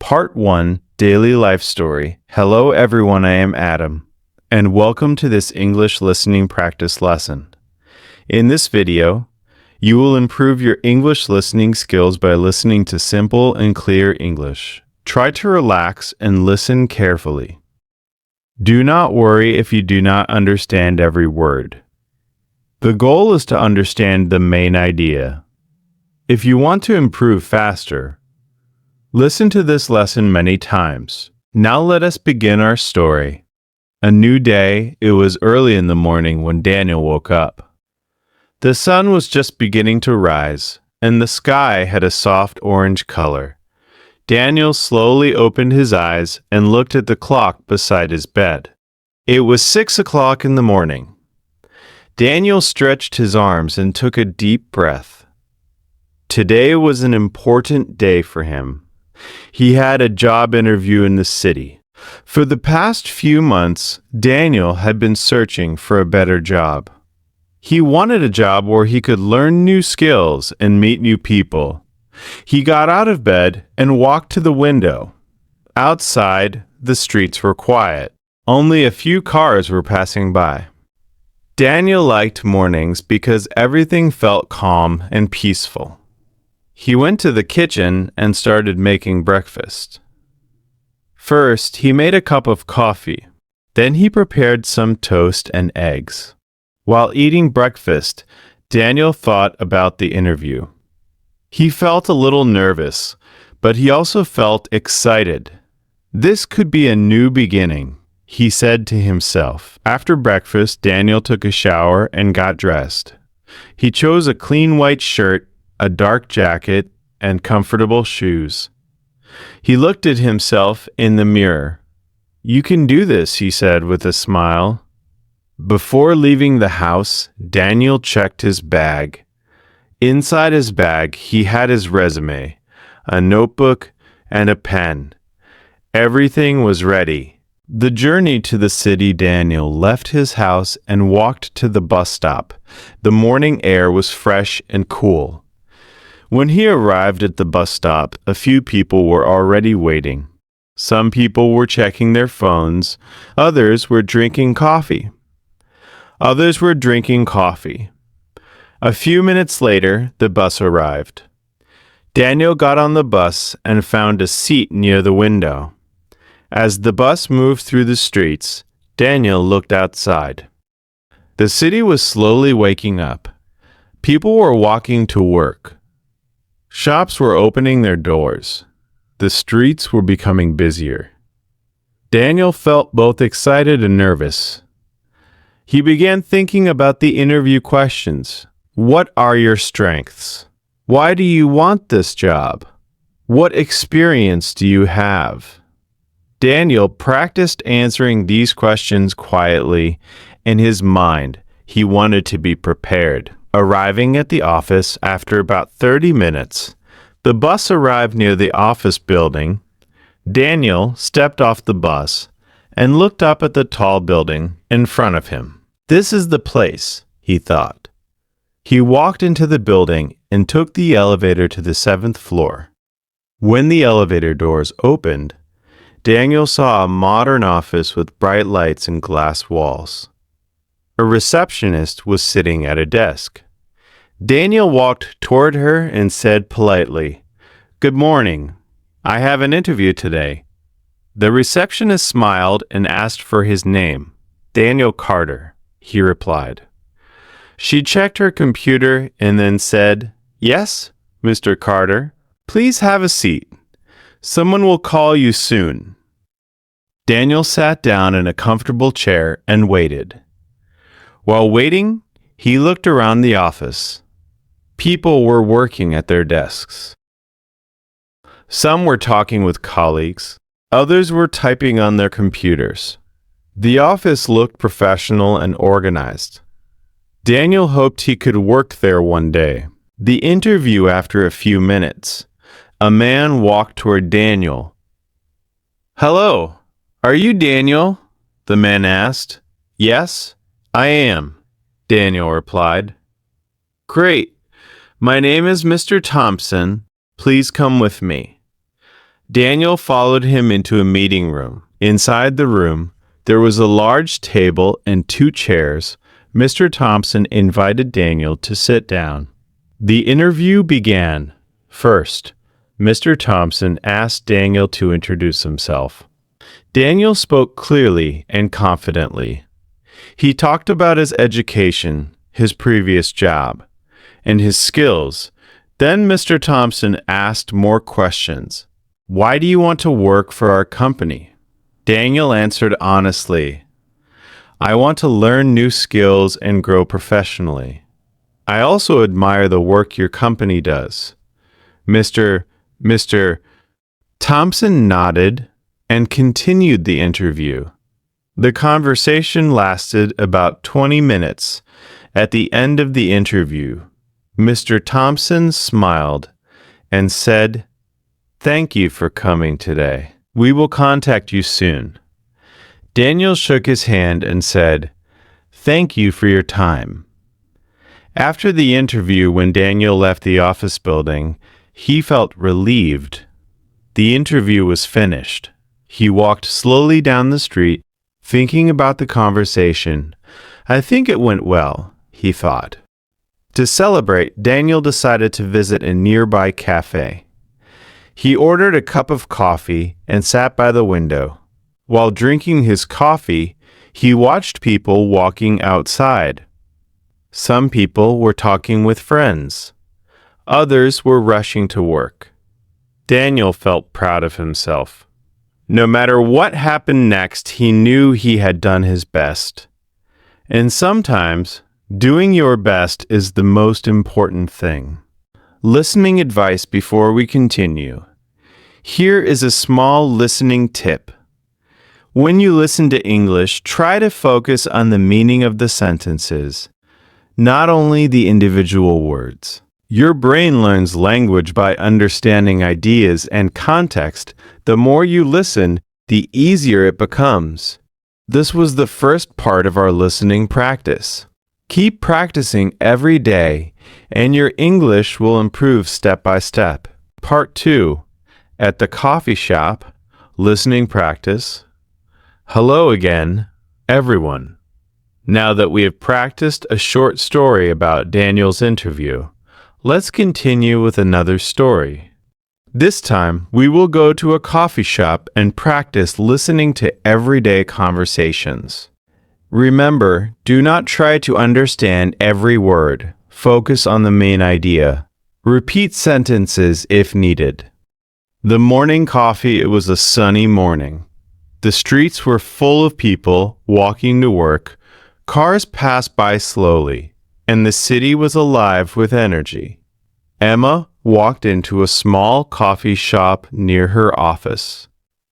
Part 1, Daily Life Story. Hello everyone, I am Adam, and welcome to this English listening practice lesson. In this video, you will improve your English listening skills by listening to simple and clear English. Try to relax and listen carefully. Do not worry if you do not understand every word. The goal is to understand the main idea. If you want to improve faster, listen to this lesson many times. Now let us begin our story. A new day. It was early in the morning when Daniel woke up. The sun was just beginning to rise, and the sky had a soft orange color. Daniel slowly opened his eyes and looked at the clock beside his bed. It was 6 o'clock in the morning. Daniel stretched his arms and took a deep breath. Today was an important day for him. He had a job interview in the city. For the past few months, Daniel had been searching for a better job. He wanted a job where he could learn new skills and meet new people. He got out of bed and walked to the window. Outside, the streets were quiet. Only a few cars were passing by. Daniel liked mornings because everything felt calm and peaceful. He went to the kitchen and started making breakfast. First, he made a cup of coffee. Then he prepared some toast and eggs. While eating breakfast, Daniel thought about the interview. He felt a little nervous, but he also felt excited. This could be a new beginning, he said to himself. After breakfast, Daniel took a shower and got dressed. He chose a clean white shirt, a dark jacket, and comfortable shoes. He looked at himself in the mirror. "You can do this," he said with a smile. Before leaving the house, Daniel checked his bag. Inside his bag, he had his resume, a notebook, and a pen. Everything was ready. The journey to the city. Daniel left his house and walked to the bus stop. The morning air was fresh and cool. When he arrived at the bus stop, a few people were already waiting. Some people were checking their phones. Others were drinking coffee. A few minutes later, the bus arrived. Daniel got on the bus and found a seat near the window. As the bus moved through the streets, Daniel looked outside. The city was slowly waking up. People were walking to work. Shops were opening their doors. The streets were becoming busier. Daniel felt both excited and nervous. He began thinking about the interview questions. What are your strengths? Why do you want this job? What experience do you have? Daniel practiced answering these questions quietly in his mind. He wanted to be prepared. Arriving at the office after about 30 minutes, the bus arrived near the office building. Daniel stepped off the bus and looked up at the tall building in front of him. This is the place, he thought. He walked into the building and took the elevator to the 7th floor. When the elevator doors opened, Daniel saw a modern office with bright lights and glass walls. A receptionist was sitting at a desk. Daniel walked toward her and said politely, "Good morning. I have an interview today." The receptionist smiled and asked for his name. "Daniel Carter," he replied. She checked her computer and then said, "Yes, Mr. Carter. Please have a seat. Someone will call you soon." Daniel sat down in a comfortable chair and waited. While waiting, he looked around the office. People were working at their desks. Some were talking with colleagues. Others were typing on their computers. The office looked professional and organized. Daniel hoped he could work there one day. The interview after a few minutes. A man walked toward Daniel. "Hello, are you Daniel?" the man asked. "Yes, I am," Daniel replied. "Great. My name is Mr. Thompson. Please come with me." Daniel followed him into a meeting room. Inside the room, there was a large table and 2 chairs. Mr. Thompson invited Daniel to sit down. The interview began. First, Mr. Thompson asked Daniel to introduce himself. Daniel spoke clearly and confidently. He talked about his education, his previous job, and his skills. Then Mr. Thompson asked more questions. Why do you want to work for our company? Daniel answered honestly, I want to learn new skills and grow professionally. I also admire the work your company does. Mr. Thompson nodded and continued the interview. The conversation lasted about 20 minutes. At the end of the interview, Mr. Thompson smiled and said, Thank you for coming today. We will contact you soon. Daniel shook his hand and said, Thank you for your time. After the interview, when Daniel left the office building, he felt relieved. The interview was finished. He walked slowly down the street, thinking about the conversation. I think it went well, he thought. To celebrate, Daniel decided to visit a nearby cafe. He ordered a cup of coffee and sat by the window. While drinking his coffee, he watched people walking outside. Some people were talking with friends. Others were rushing to work. Daniel felt proud of himself. No matter what happened next, he knew he had done his best. And sometimes, doing your best is the most important thing. Listening advice before we continue. Here is a small listening tip. When you listen to English, try to focus on the meaning of the sentences, not only the individual words. Your brain learns language by understanding ideas and context. The more you listen, the easier it becomes. This was the first part of our listening practice. Keep practicing every day, and your English will improve step by step. Part 2. At the coffee shop, listening practice. Hello again, everyone. Now that we have practiced a short story about Daniel's interview, let's continue with another story. This time, we will go to a coffee shop and practice listening to everyday conversations. Remember, do not try to understand every word. Focus on the main idea. Repeat sentences if needed. The morning coffee, it was a sunny morning. The streets were full of people walking to work. Cars passed by slowly, and the city was alive with energy. Emma walked into a small coffee shop near her office.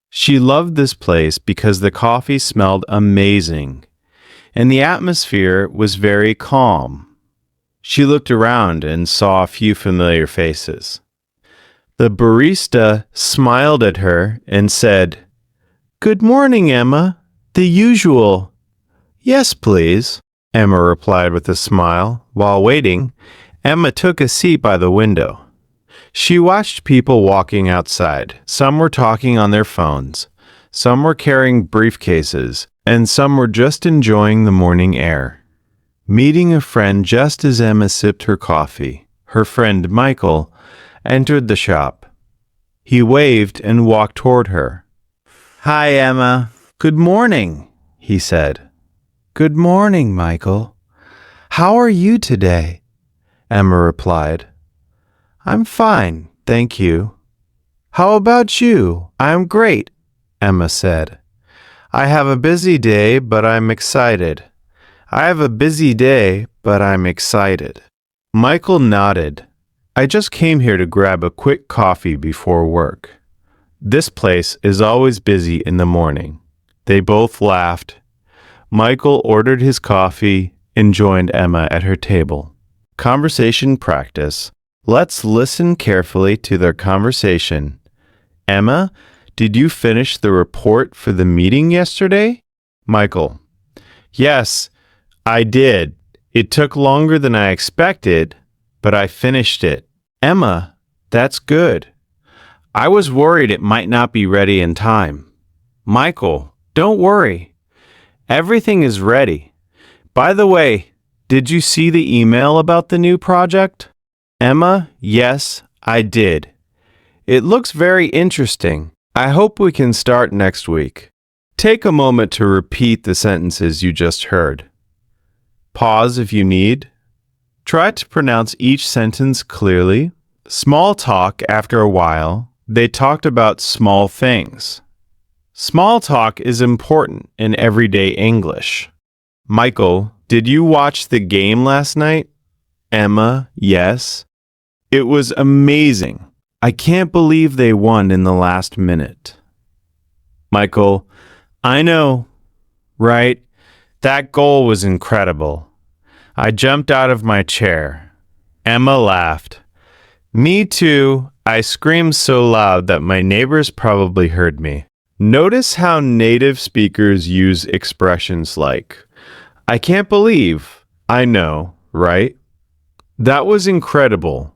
She loved this place because the coffee smelled amazing, and the atmosphere was very calm. She looked around and saw a few familiar faces. The barista smiled at her and said, "Good morning, Emma. The usual." "Yes, please," Emma replied with a smile. While waiting, Emma took a seat by the window. She watched people walking outside. Some were talking on their phones, some were carrying briefcases, and some were just enjoying the morning air. Meeting a friend just as Emma sipped her coffee, her friend Michael entered the shop. He waved and walked toward her. "Hi, Emma. Good morning," he said. "Good morning, Michael. How are you today?" Emma replied. "I'm fine, thank you." "How about you?" "I'm great," Emma said. "I have a busy day, but I'm excited." "I have a busy day, but I'm excited." Michael nodded. "I just came here to grab a quick coffee before work. This place is always busy in the morning." They both laughed. Michael ordered his coffee and joined Emma at her table. Conversation practice. Let's listen carefully to their conversation. "Emma, did you finish the report for the meeting yesterday?" Michael: "Yes, I did. It took longer than I expected, but I finished it." "Emma, that's good. I was worried it might not be ready in time. Michael, don't worry. Everything is ready. By the way, did you see the email about the new project? Emma, yes, I did. It looks very interesting. I hope we can start next week. Take a moment to repeat the sentences you just heard. Pause if you need. Try to pronounce each sentence clearly. Small talk after a while. They talked about small things. Small talk is important in everyday English. Michael, did you watch the game last night? Emma, yes. It was amazing. I can't believe they won in the last minute. Michael, I know, right? That goal was incredible. I jumped out of my chair. Emma laughed. Me too. I screamed so loud that my neighbors probably heard me. Notice how native speakers use expressions like, I can't believe, I know, right? That was incredible.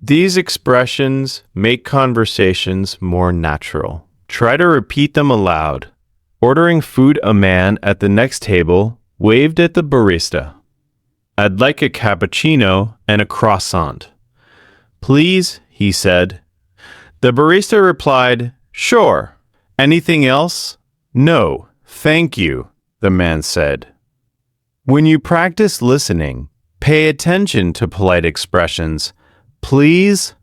These expressions make conversations more natural. Try to repeat them aloud. Ordering food, a man at the next table waved at the barista. I'd like a cappuccino and a croissant. Please, he said. The barista replied, sure. Anything else? No, thank you, the man said. When you practice listening, pay attention to polite expressions. Please,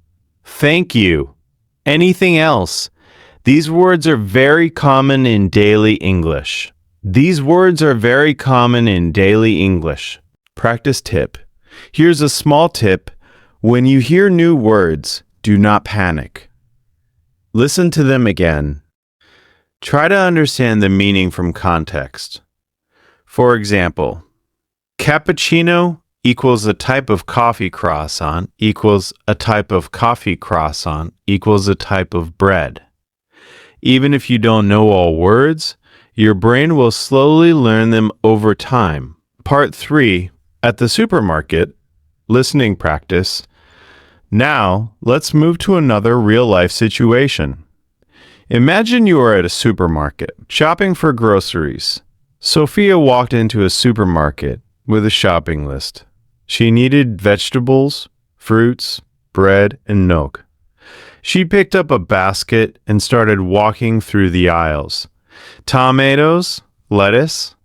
thank you. Anything else? These words are very common in daily English. Practice tip. Here's a small tip. When you hear new words, do not panic. Listen to them again. Try to understand the meaning from context. For example, cappuccino equals a type of coffee croissant equals a type of coffee croissant equals a type of bread. Even if you don't know all words, your brain will slowly learn them over time. Part 3, at the supermarket, listening practice. Now, let's move to another real-life situation. Imagine you are at a supermarket, shopping for groceries. Sophia walked into a supermarket with a shopping list. She needed vegetables, fruits, bread, and milk. She picked up a basket and started walking through the aisles. Tomatoes, lettuce,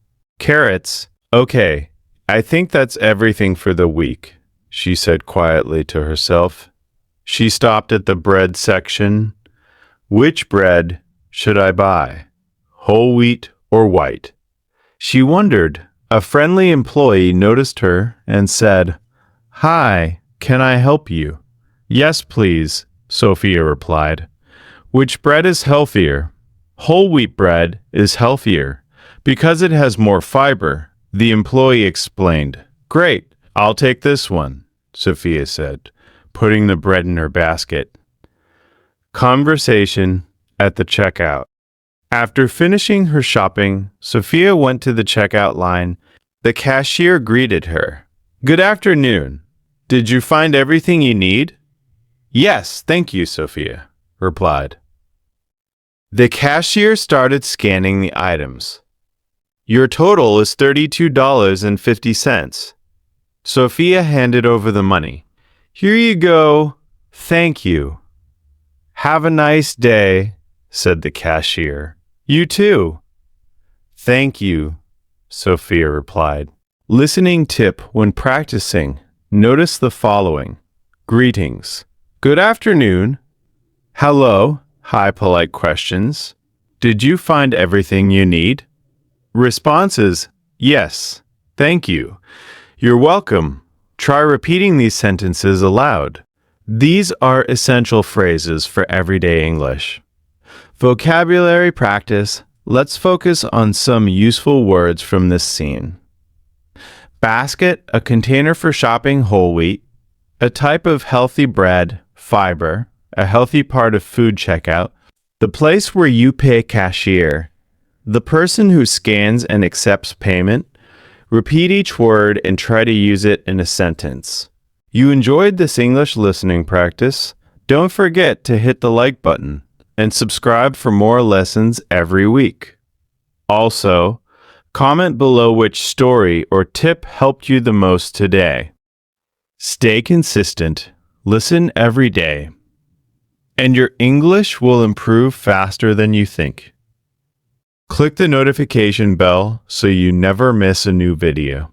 carrots. Okay, I think that's everything for the week, she said quietly to herself. She stopped at the bread section. Which bread should I buy? Whole wheat or white? She wondered. A friendly employee noticed her and said, Hi, can I help you? Yes, please, Sophia replied. Which bread is healthier? Whole wheat bread is healthier because it has more fiber, the employee explained. Great, I'll take this one, Sophia said, putting the bread in her basket. Conversation at the checkout. After finishing her shopping, Sophia went to the checkout line. The cashier greeted her. Good afternoon. Did you find everything you need? Yes, thank you, Sophia replied. The cashier started scanning the items. Your total is $32.50. Sophia handed over the money. Here you go. Thank you. Have a nice day, said the cashier. You too. Thank you, Sophia replied. Listening tip when practicing. Notice the following. Greetings. Good afternoon. Hello. Hi, polite questions. Did you find everything you need? Responses. Yes. Thank you. You're welcome. Try repeating these sentences aloud. These are essential phrases for everyday English. Vocabulary practice. Let's focus on some useful words from this scene. Basket, a container for shopping whole wheat, a type of healthy bread, fiber, a healthy part of food checkout, the place where you pay cashier, the person who scans and accepts payment. Repeat each word and try to use it in a sentence. You enjoyed this English listening practice? Don't forget to hit the like button and subscribe for more lessons every week. Also, comment below which story or tip helped you the most today. Stay consistent, listen every day, and your English will improve faster than you think. Click the notification bell so you never miss a new video.